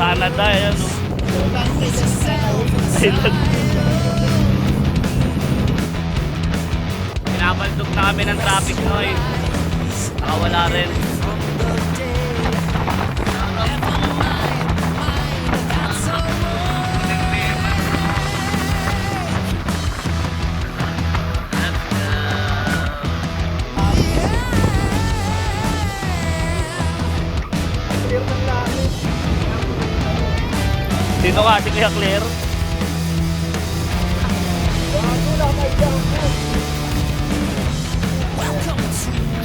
Canada, yan o. Island. Pinabaldog na kami ng traffic noise. Nakawala rin. Dito ka, si Kuya Claire.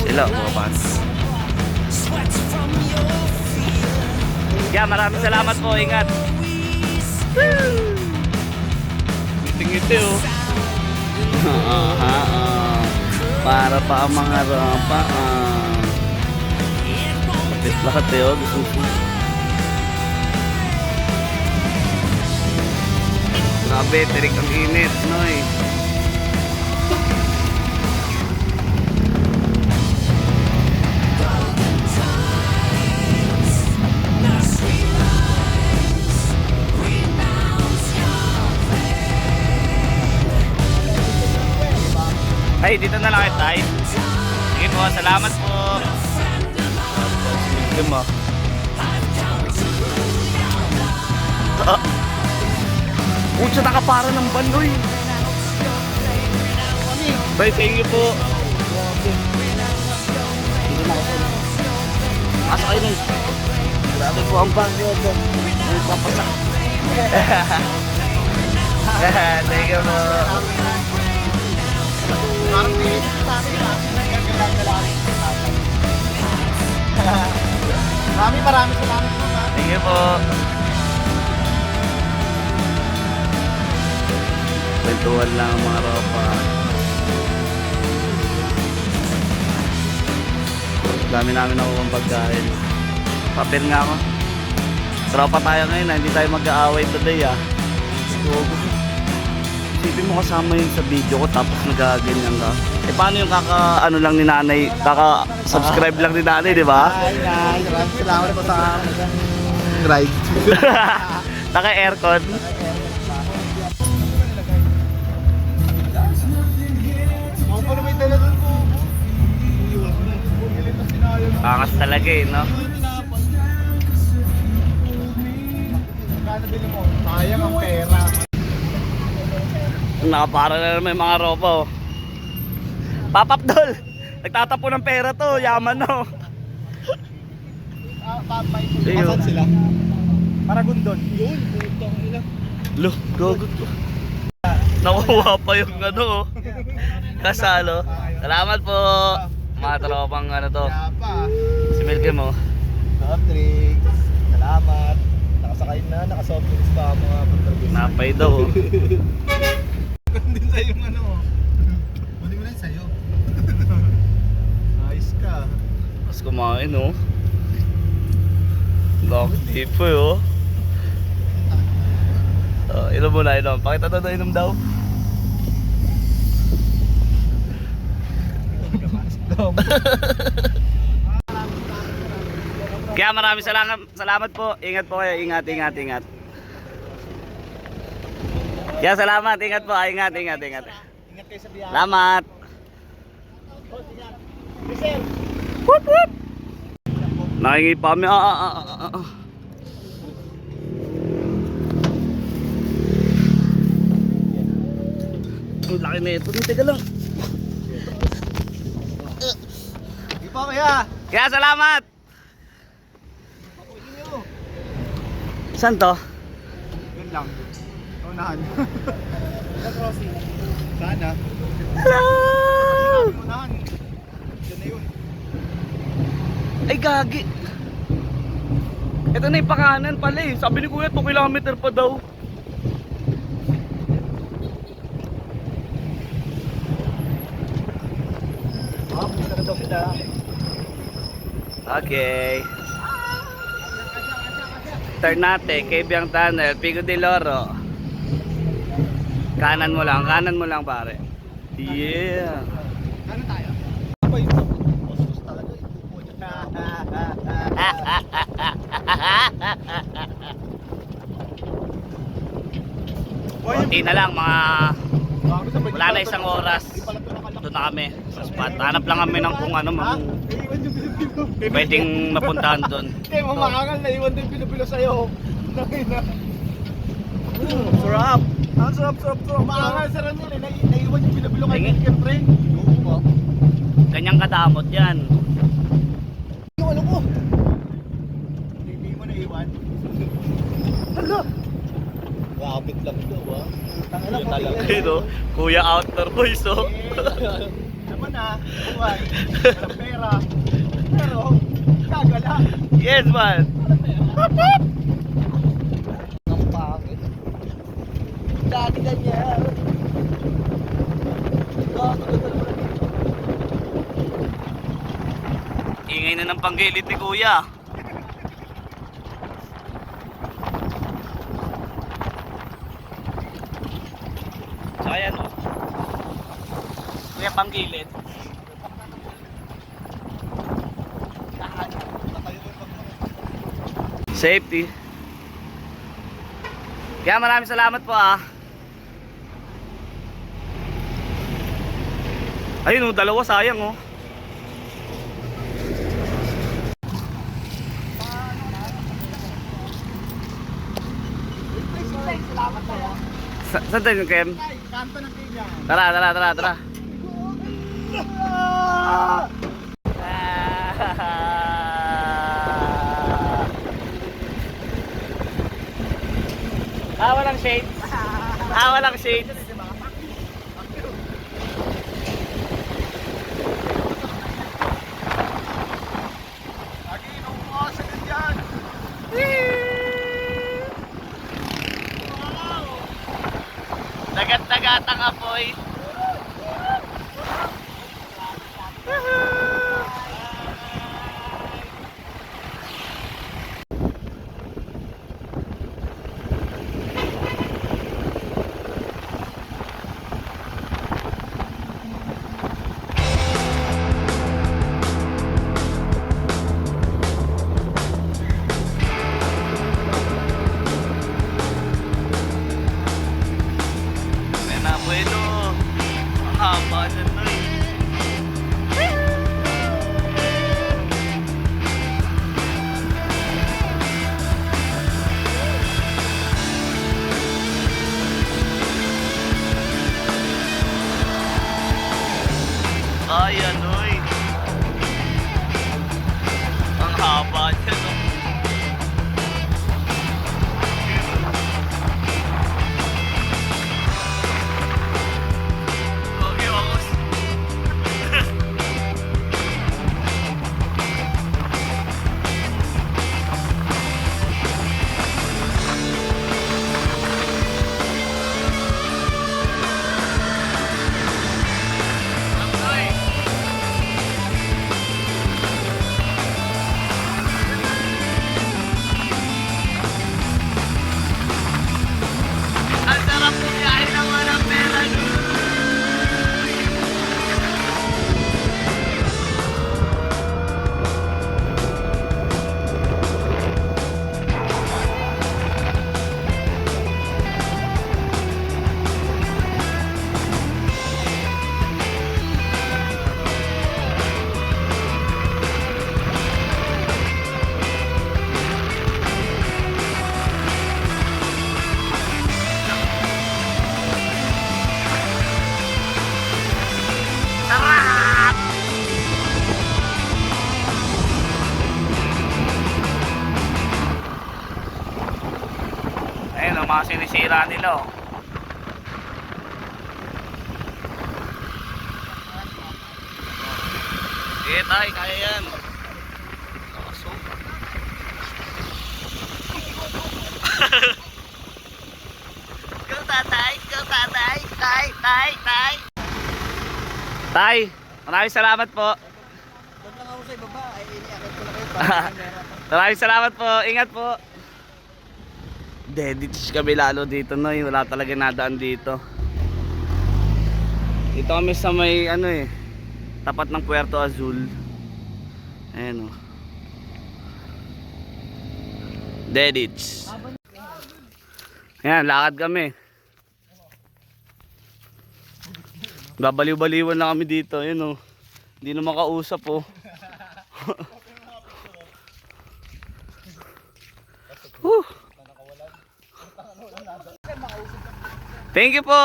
Sila, bukas. Kaya maraming salamat po, ingat. Ngiti-ngiti oh. Para pa ang mga rapa. Kapit lahat eh oh. Grabe, tirik ang init, noy. Ay, dito na lang tayo. Sige po, salamat po. Sige mo. Pucha, nakapara ng banoy. Bye, thank you po. Asa kayo nun? Grabe po ang bagyo. Papasak. Thank you po. Maraming salamat po. Thank you po. Kwentuhan lang ang mga ropa. Dami namin nakuha pagkain. Papir nga ako. Tropa tayo ngayon, hindi tayo mag-aaway today ah. Isipin mo kasama yun sa video ko tapos nagaganyan ka. Eh paano yung ano lang ni nanay, subscribe lang ni nanay, di ba? Ay, salamat po sa ride. Naka-aircon. Angas talaga eh, no? Sayang ang pera. Nakapara na naman yung mga ropa oh. Papapdol! Nagtatapo ng pera to, yaman no. Asan sila? Maragondon. Yun, putang ina. Lo, gagot ko. Nakuha pa yung ano, kasalo. Salamat po. Mga tropang ano to. Si Milky mo. Patrick, salamat. Nakasakay na, nakasoft drinks pa ang mga pagkarbis. Napay daw. Din sa'yo yung ano. Muli mo na yun sa'yo. Ayos ka. Tapos kumain oh. Bakit tipo oh. Inom mo na, inom. Pakita na inom daw. Kaya maraming salamat po. Ingat po kayo. Ingat. Kaya salamat. Ingat po. Ingat. Ingat kayo sa biyahe. Salamat. Listen. Whoop whoop. Nakingi pa kami. Ang laki na ito. Teka lang. Hindi pa kaya. Kaya salamat. Saan to? Yun lang. Unahan. Sa crossing. Sana. Hello! Unahan. Diyan na yun. Ay gagi. Ito na yung pakanan pala eh. Sabi ni Kuya 2 kilometer pa daw. Punta na daw kita. Okay. Turn natin, Kebyang Tunnel, Pico de Loro. Kanan mo lang pare. Yeah. Ano tayo? Apa yun? Osus talaga. Konti na lang, mga wala na isang oras. Doon na kami sa spot. Hanap lang kami ng kung ano pwedeng mapuntahan doon. Okay, mamakangal na iwan din pinupilo sa'yo. Sarap. Ang sarap. Mamakangal sa rin yun eh. Naiwan yung pinupilo kay Ken Pre. Oo. Ganyang kadamot yan. Yung ano ko. Hindi mo naiwan. Hala. Rapid lang ito ah. Tangala talaga. No? Kuya Outdoor Boys, oh. Naman ah, buhay. Walang pera. Pero, kagala. Yes, man. Ang pangit. Dati ganyan. Ingay na ng panggilid ni Kuya. So, ayan, oh. Kuya, panggilid. Safety. Kaya maraming salamat po ah. Ayun oh, dalawa sayang oh. Saan tayo yung Kem? Kanto ng kanya. Tara. Walang shades. Walang shades. Lagi inuuha sa ganyan. Dagat-dagat ang apoy. Bueno, ang haba na nun. Ay, anoy. Ang haba niya, no? Ang sarap pumiyahin ng walang pera. Sarap! Ayun ang mga sinisira nila oh. Sige tay, kaya yan. Kaso. Go tatay, tay. Tay, maraming salamat po. Doon lang ako sa ibaba. Ay, iniakit ko na kayo para Maraming salamat po. Ingat po. Dedits kami lalo dito no. Wala talaga nadaan dito. Dito kami sa may ano eh. Tapat ng Puerto Azul. Ayan o. Dedits. Ayan, lakad kami. Babaliw-baliwan na kami dito. Ayun oh. Hindi na makausap oh. Whew. Thank you po.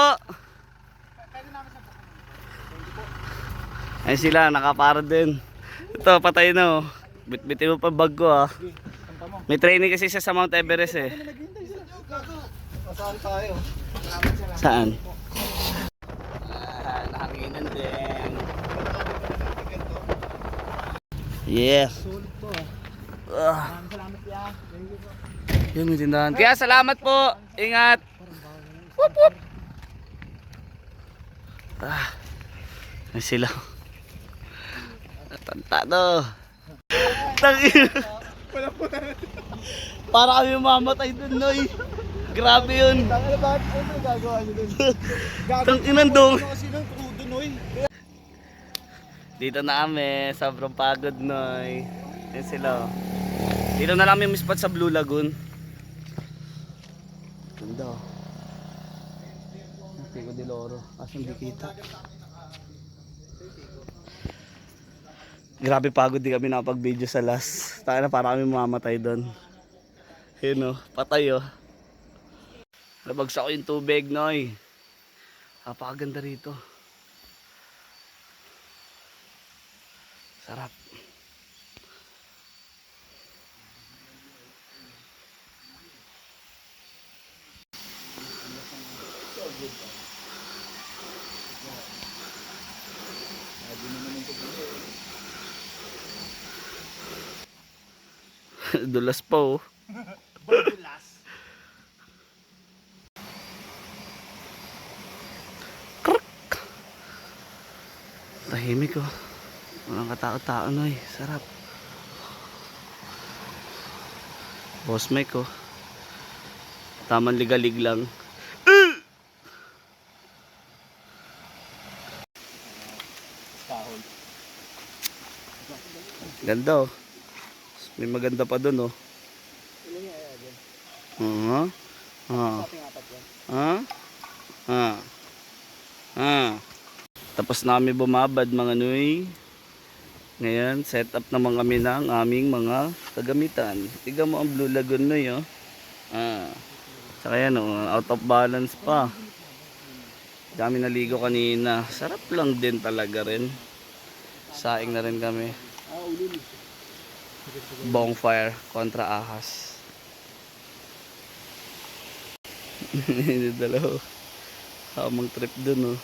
Ayun sila, nakapara din. Ito, patay na oh. Bitbitin mo pa bag ko ah. May training kasi siya sa Mount Everest eh. Saan tayo? Saan? Nahanginan din. Yeah. Sulit po salamat ya. Yun, may tindahan. Kaya salamat po. Ingat. Whoop, whoop. Ay sila. Tantado. Tangina. Para kami mamatay dun, Noy. Grabe yun. Ano ba? Ano gagawa niyo dun? Tanginan dong. Kasi ng crudo, Noy. Dito na kami. Sobrang pagod, Noy. Yan sila. Dito na lang yung spot sa Blue Lagoon. Ganda. Pico de Loro. Asang di kita. Grabe pagod, di kami nakapag-video sa last. Tayo na para kami mamamatay doon. Yun o, patay o. Nabagsak ko yung tubig, Noy. Napakaganda rito. Sarap. Dulas pa oh. Dulas. Tahimik oh. Walang katao-tao, Noy. Sarap. Boss Mike oh. Tamang ligalig lang. Ganda oh. May maganda pa dun oh. Tapos namin bumabad mga Noy. Ngayon, set up naman kami ng aming mga kagamitan. Tignan mo ang Blue Lagoon, Noy oh. Saka yan oh, out of balance pa. Dami naligo kanina. Sarap lang din talaga rin. Saing na rin kami. Bonfire kontra ahas. Hindi dalaw. Hamang trip dun oh.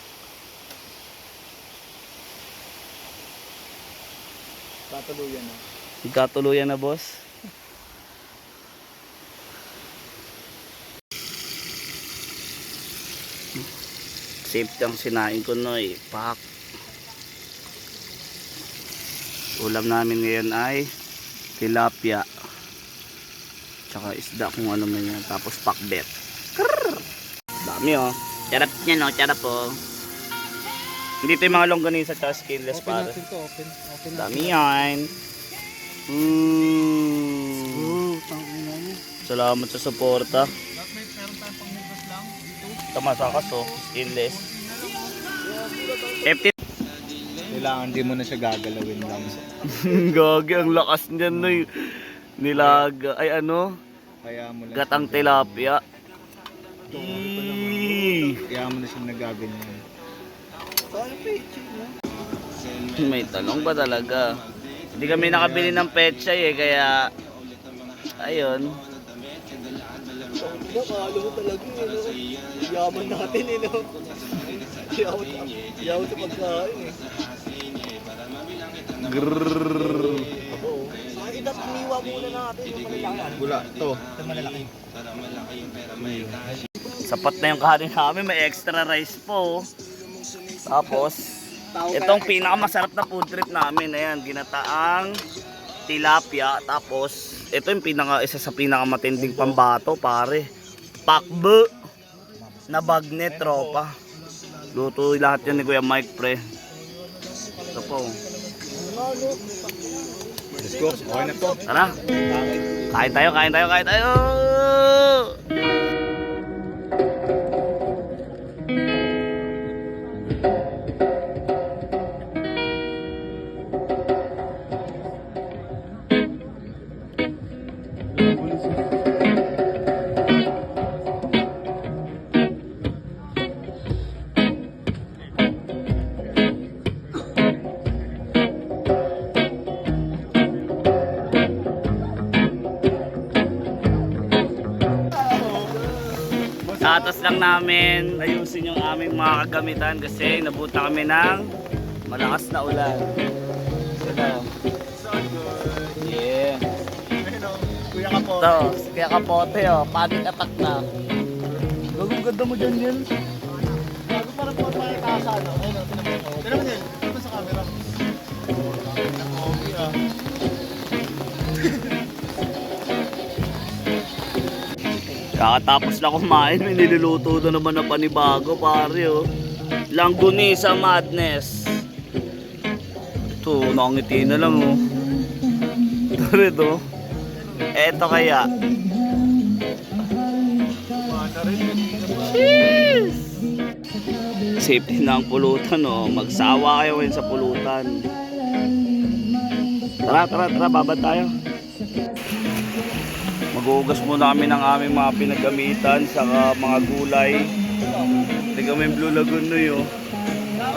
Tatuluyan na. Katuluyan na boss. Safety ang sinain ko, Noy. Pak. Ulam namin ngayon ay tilapia. Tsaka isda kung ano man yan. Tapos pakbet. Dami oh. Charap niya no. Charap oh. Hindi ito yung mga longganisa tsaka skinless pare. Open Dami yan. Salamat sa suporta. Meron tayong panghugas lang dito. Tamasakas oh. Skinless. FT. Kailangan di mo na siya gagalawin lang. Gagi, ang lakas niyan, Noy. Nilaga. Ay ano? Kaya mo lang Gatang tilapia. Kaya mo na siya nagaganyan. May talong ba talaga? Hindi kami nakabili ng pechay eh, kaya ayun. Nakakalo mo talaga eh. Yaman natin eh. Yaman sa pagkain eh. Grrrr. Itas iniwa muna natin yung malalaki. Wala, ito. Ito malalaki. Sapat na yung kanin namin, may extra rice po. Tapos, itong pinakamasarap na food trip namin, ayan, ginataang tilapia. Tapos, ito yung isa sa pinakamatinding pambato, pare. Pakbe na bagnet, tropa. Luto lahat yan ni Kuya Mike, pre. Ito po. Let's go. Okay na to. Tara. Kain tayo, kain tayo, kain tayo. Tatas lang namin ayusin yung aming mga kagamitan kasi nabuta kami ng malakas na ulan. So, yeah. Kuya Kapote. Ito, kaya kapote oh, panic attack na. Gagong ganda mo dyan yun. Bago parang po tayo kasa, no? Ayun, tinan mo. Tinan mo din. Ito sa camera. Ang okay, ah. Kakatapos lang kumain, may niluluto na naman na panibago, pare oh. Langgunisa madness. Ito, nakangiti na lang oh. Ito rin oh. Eto kaya. Cheers! Safety na ang pulutan oh. Magsawa kayo ngayon sa pulutan. Tara, babad tayo. Mag-uugas muna kami ng aming mga pinagamitan sa mga gulay. Tignan mo yung Blue Lagoon noy oh.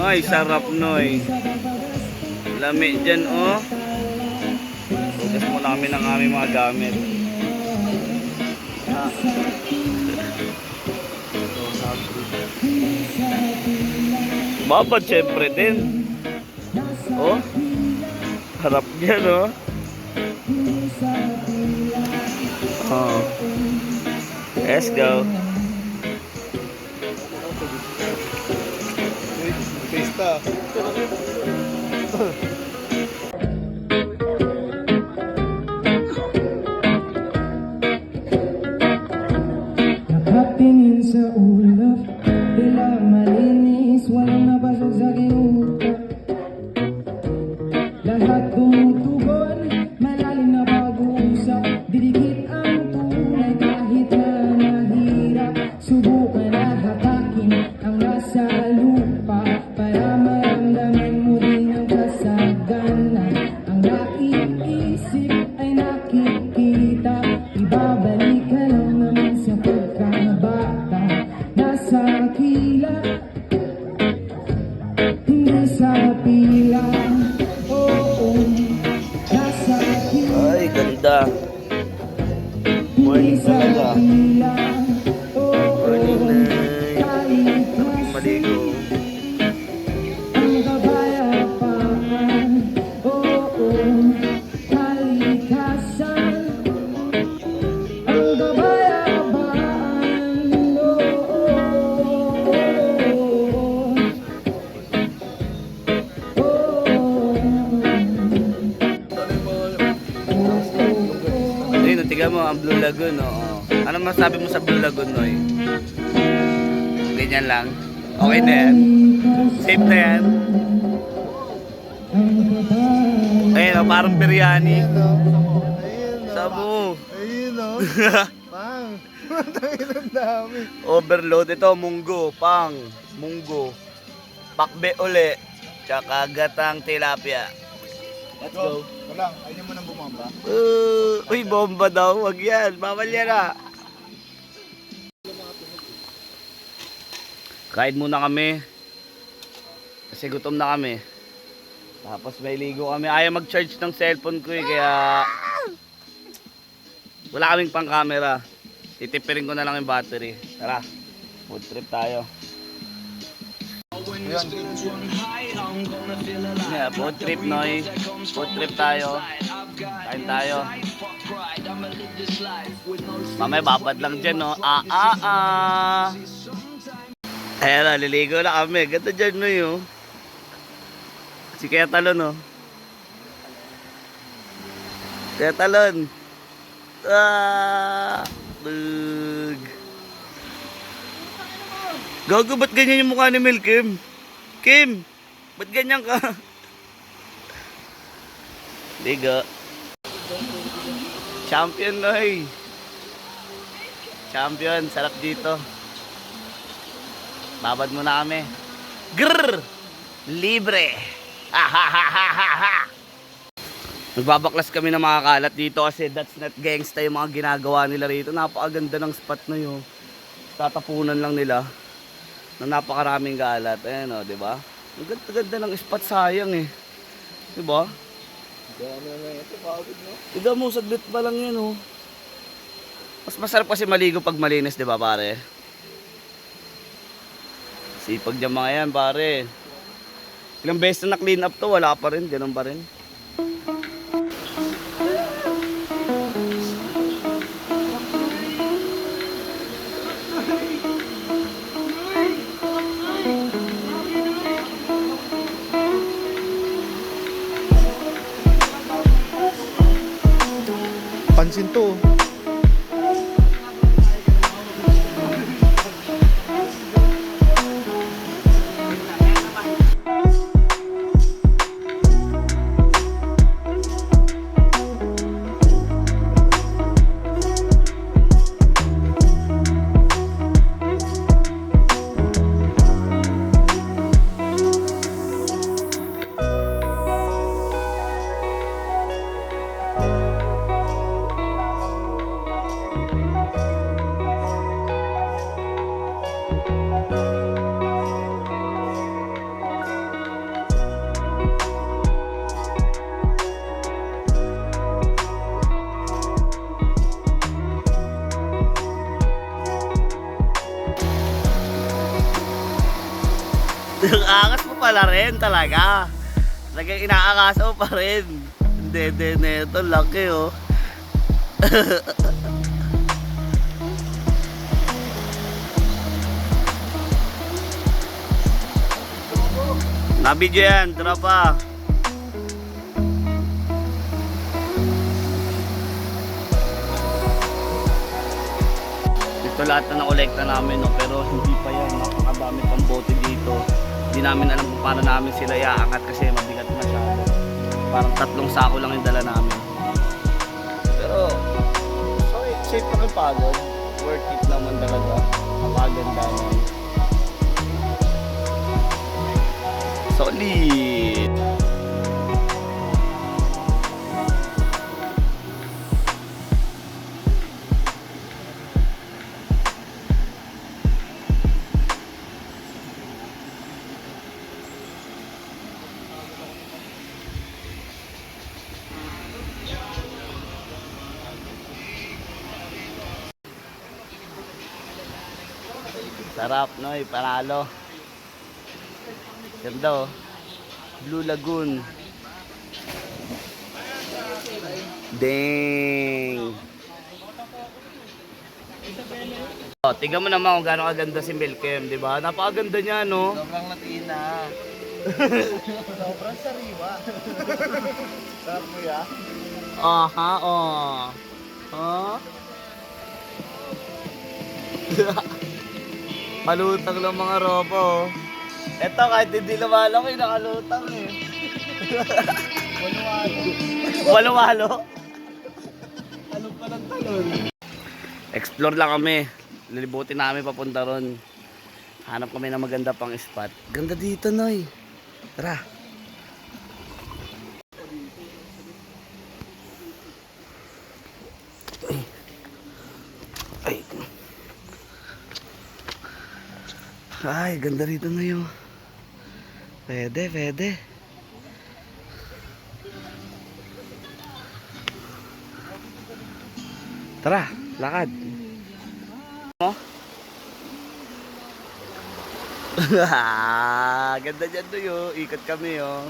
Ay, sarap noy. Lami dyan oh. Uugas muna kami ng aming mga gamit. Babad syempre din. Oh. Harap dyan oh. Oh. Let's go. Pista. Nakatingin sa ulap, tila malinis, walang nabasag sa giutak. Lahat tumutugon, malalim na pag-uusap, didikit ang tunay kahit na mahirap. Subukan na hatakin ang nasa lupa para maramdaman mo din ang kasaganan. Ang naiisip ay nakikita, ibabalik ka lang naman sa pagkabata. Nasa kila, hindi sa pila. Oo, nasa kila, Ay, ganda. hindi Morning sa talaga. pila. Oo, Morning night. kalikas Maligo. ang kapayapaan. Oo, kalikasan ang kapayapaan. Ayun, tingnan mo ang Blue Lagoon oh. Ano masabi mo sa Blue Lagoon noy? Ganyan lang. Okay na yan. Safe na yan. Ayun oh, parang biryani. Sabu. Ayun, no? Pang. Tangin ang dami. Overload ito, munggo, pang, munggo, pakbe uli, tsaka gatang tilapia. Let's go. Walang, ayun mo nang bumamba. Uy, bomba daw, wag yan, bawal yan ah. Kain muna kami. Kasi gutom na kami. Tapos may ligo kami. Ayaw mag-charge ng cellphone ko eh, kaya wala kaming pang camera. Titipirin ko na lang yung battery. Tara, food trip tayo. Yeah, food trip Noy. Food trip tayo. Kain tayo. Mamaya babad lang dyan no. Ayan na, liligo na kami. Ganda dyan Noy oh. Si Kaya Talon oh. Kaya Talon. Bug. Gago, ba't ganyan yung mukha ni Mel, Kim? Kim, ba't ganyan ka? Liga. Champion, Noy. Champion, sarap dito. Babad muna kami. Grrr! Libre! Nagbabaklas kami ng mga kalat dito kasi that's not gangsta yung mga ginagawa nila rito. Napakaganda ng spot na yun. Tatapunan lang nila na napakaraming kalat. Ayan o, diba? Ang ganda ng spot, sayang eh. Diba? Tignan mo, saglit pa lang yan oh. Mas masarap kasi maligo pag malinis, diba pare? Sipag dyan mga yan, pare. Ilang beses na na-clean up to, wala pa rin, ganun pa rin. Pansin to. Ang angas mo pala rin talaga. Talagang inaakas mo pa rin. Hindi na ito, laki oh. Nabidyo yan, tropa. Ito lahat na nakolekta namin, no? Pero hindi pa yan. Napakadami pang bote dito. Hindi namin alam kung paano namin sila iaangat kasi mabigat masyado. Parang 3 sako lang yung dala namin. Pero, so safe pa rin pagod. Worth it naman talaga. Napaganda naman. Solid! Sarap, Noy, panalo. Ganda oh. Blue Lagoon. Dang. Oh, tingnan mo naman kung gaano kaganda si Milkem, di ba? Napakaganda niya, no? Sobrang latina. Sobrang sariwa. Sarap mo ya? Aha, oh. Huh? Malutang lang mga ropo. Eto, kahit hindi lumalaki, nakalutang eh. Walo-walo. Talong pa ng talon. Explore lang kami. Lilibutin namin papunta ron. Hanap kami ng maganda pang spot. Ganda dito, Noy. Tara. Ay. Ay, ganda rito na yun. Pwede. Tara, lakad. Mo? Ganda dyan to yun. Ikot kami oh.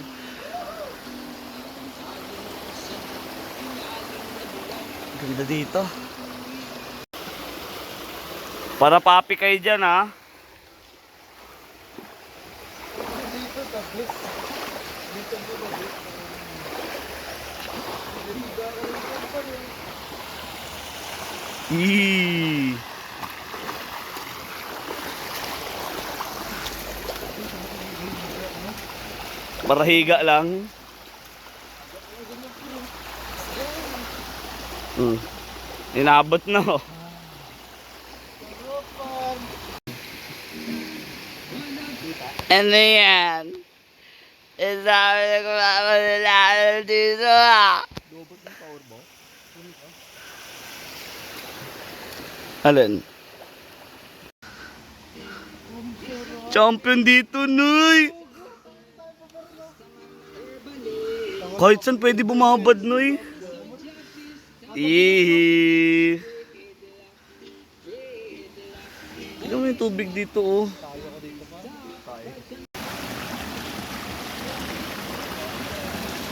Ganda dito. Para papi kayo dyan ha. Eee. Para higa lang. Inabot na oh. Ano yan? Isabi ko na dito ah. Alin? Champion dito, Noy! Kahit saan pwede bumabad, Noy. Ihi. Tignan mo yung tubig dito, oh.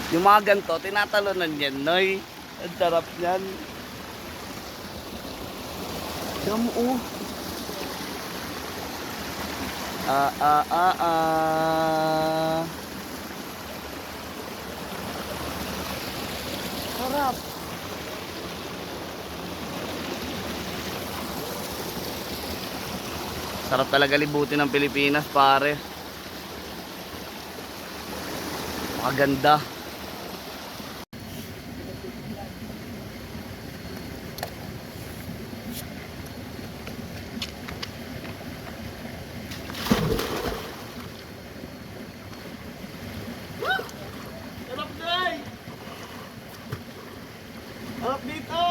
Yung mga ganito, tinatalunan yan, Noy. Ang sarap yan. Diyan mo, oh. Sarap. Sarap talaga libutin ng Pilipinas, pare. Maganda. Sarap, Noy! Sarap dito!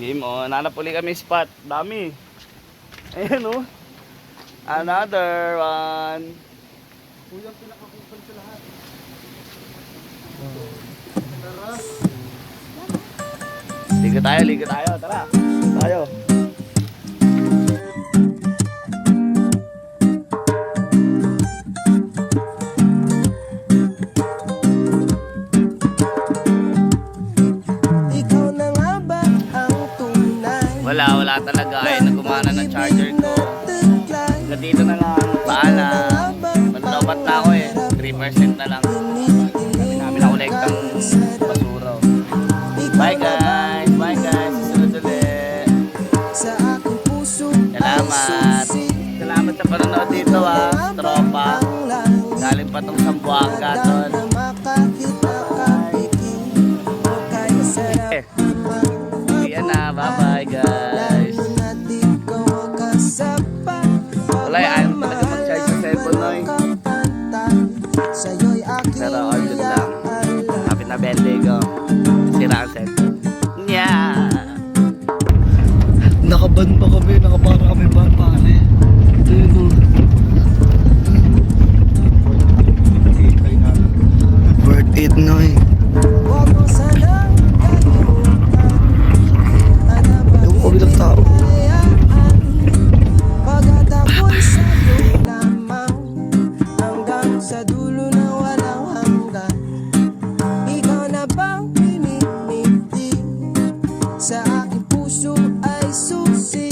Game on. Hanap uli kami spot. Dami. Ayan oh. Another one. Kuya, pinakakupal sa lahat. Tara. Ligo tayo, ligo tayo. Tara. Tayo. Ikaw na nga ba ang tunay? Wala talaga. Ay, nagumana ng charger ko. Taglay. Dito na lang. Paalam. Manlobat na ako eh. 3% na lang. Kami namin nakolektang basura. Bye guys. Bye guys. Susunod ulit. Sa aking puso Salamat. Salamat sa panonood dito tropa. Galing pa tong Sambuanga doon. Ayan na. Bye bye guys. Wala ayaw talaga mag-charge sa cellphone Noy. Pero all good lang. Kapit na bende ko. Sira ang cellphone. Yeah. Nakaban pa kami. Nakapara kami ba pare. Ito yun o. Worth it Noy. Yung kabilang tao. Sa dulo na walang hanggan, ikaw na bang pinipili sa aking puso ay susi?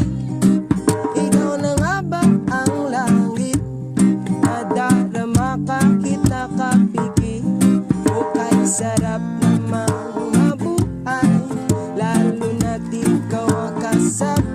Ikaw na nga ba ang langit? Nadarama ka, kita kapigi. O kay sarap namang mabuhay, lalo na't ikaw ang kasama.